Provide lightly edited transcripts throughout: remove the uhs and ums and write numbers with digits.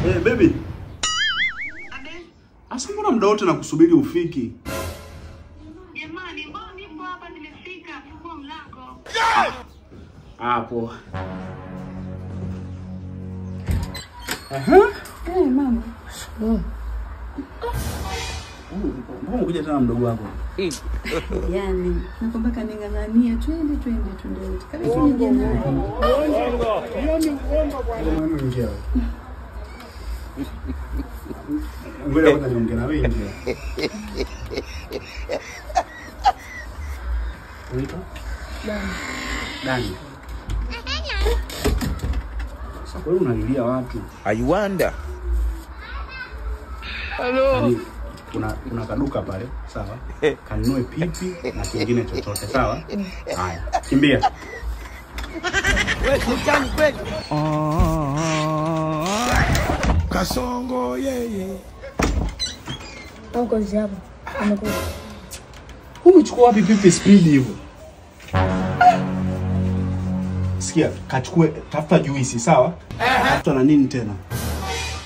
Baby. Asa mbona muda wote nakusubiri ufiki? Jamani, mbona nipo hapa nimefika, fungua mlango. Hapo. Mama. Mbona kuja tena mdogo wako? Yaani, nakwambia kaning'ang'ania twende. Kabisa tuje naye. Ingia. Ngoja kwanza niongee na wewe ingia. Unaitwa? Dani. Sasa kwa hiyo unalilia watu. I wonder. Hello. Kuna kaduka pale, sawa? Kanunue pipi na kingine chochote, sawa? Haya, kimbia. Wewe mtani kweli. Kasongo yeye. Uko hapo. Amekuja. Umechukua wapi pipi speed hivyo? Sikia, kachukue tafuta juisi, sawa? Tafuta na nini tena?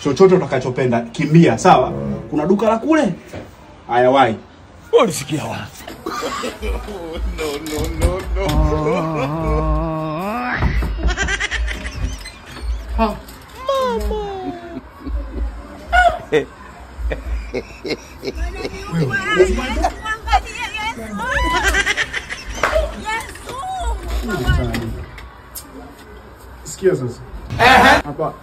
Chochote utakachopenda, kimbia, sawa? Kuna duka la kule. Haya wai. Ulisikia wapi? No. Ha. Sikia sasa. Hapa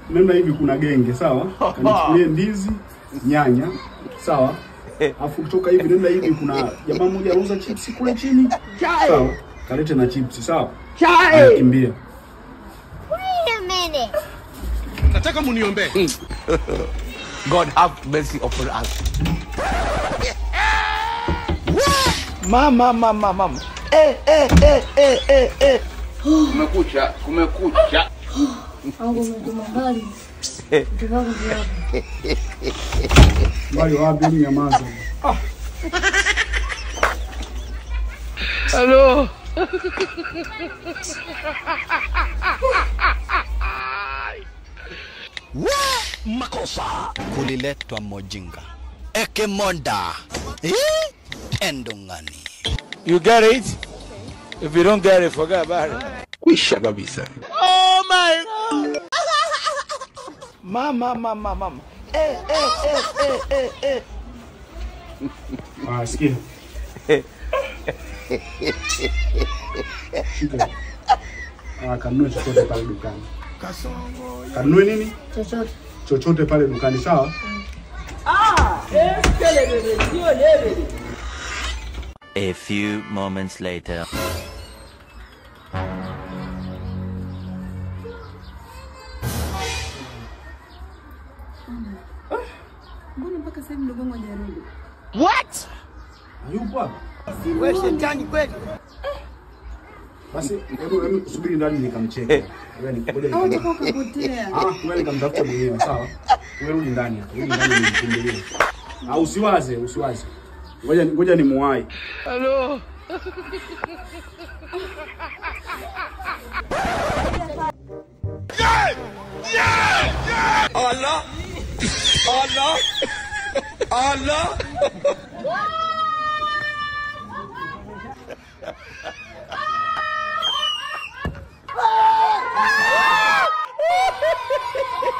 nenda hivi kuna genge, sawa? Kanichukulie ndizi, nyanya, sawa? Afu kutoka hivi nenda hivi kuna jamaa mmoja anauza chips kule chini. Sawa? Kalete na chips, sawa? Kimbia. Wait a minute. Nataka muniombe. God have mercy upon us. Mama. Kumekucha. Angu mtuma mbali. Tuvago vyako. Mbali wapi ni nyamaza. Hello. Makosa kuliletwa mojinga Ekemonda Endongani. You get it? If you don't get it, forget about it. Kwisha kabisa. Oh my God. Mama. Sikia. Shika. Kanunue chochote pale dukani. Kanunue nini? Chochote pale dukani, sawa? A few moments later. Mbona mpaka sasa mdogo wangu hajarudi? What? Hayupo hapa. Wewe shetani kweli. Basi hebu subiri ndani nikamcheke. Wewe ngoja Au utakuwa kapotea. wewe nikamtafuta mwenyewe, sawa? Wewe rudi ndani hapo. Rudi ndani nikimbilie. Usiwaze. Ngoja nimuwai. Hello. Yeah! Allah.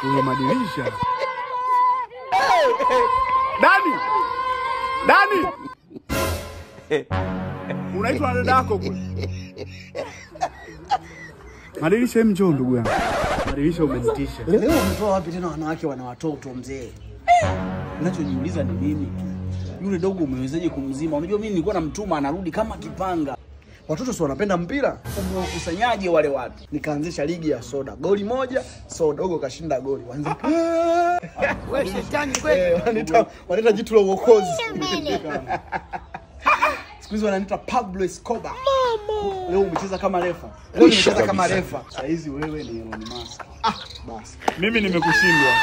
Kwenye madirisha. Dani! Unaitwa na dadako kule. Madirisha njoo ndugu yangu. Madirisha umenitisha. Leo umetoa wapi tena wanawake wana watoto mzee? Ninachojiuliza ni mimi tu. Yule dogo umewezaje kumzima? Unajua mimi nilikuwa namtuma anarudi kama kipanga. Watoto si wanapenda mpira? Umekusanyaje wale watu? Nikaanzisha ligi ya soda. Goli moja, so dogo kashinda goli. Wanza. Wewe shetani kweli. Wanaita jitu la uokozi. Siku hizi wanaita Pablo Escobar. Leo umecheza kama refa. Leo umecheza kama refa. Sasa hizi wewe ni Elon Musk. Basi. Mimi nimekushindwa.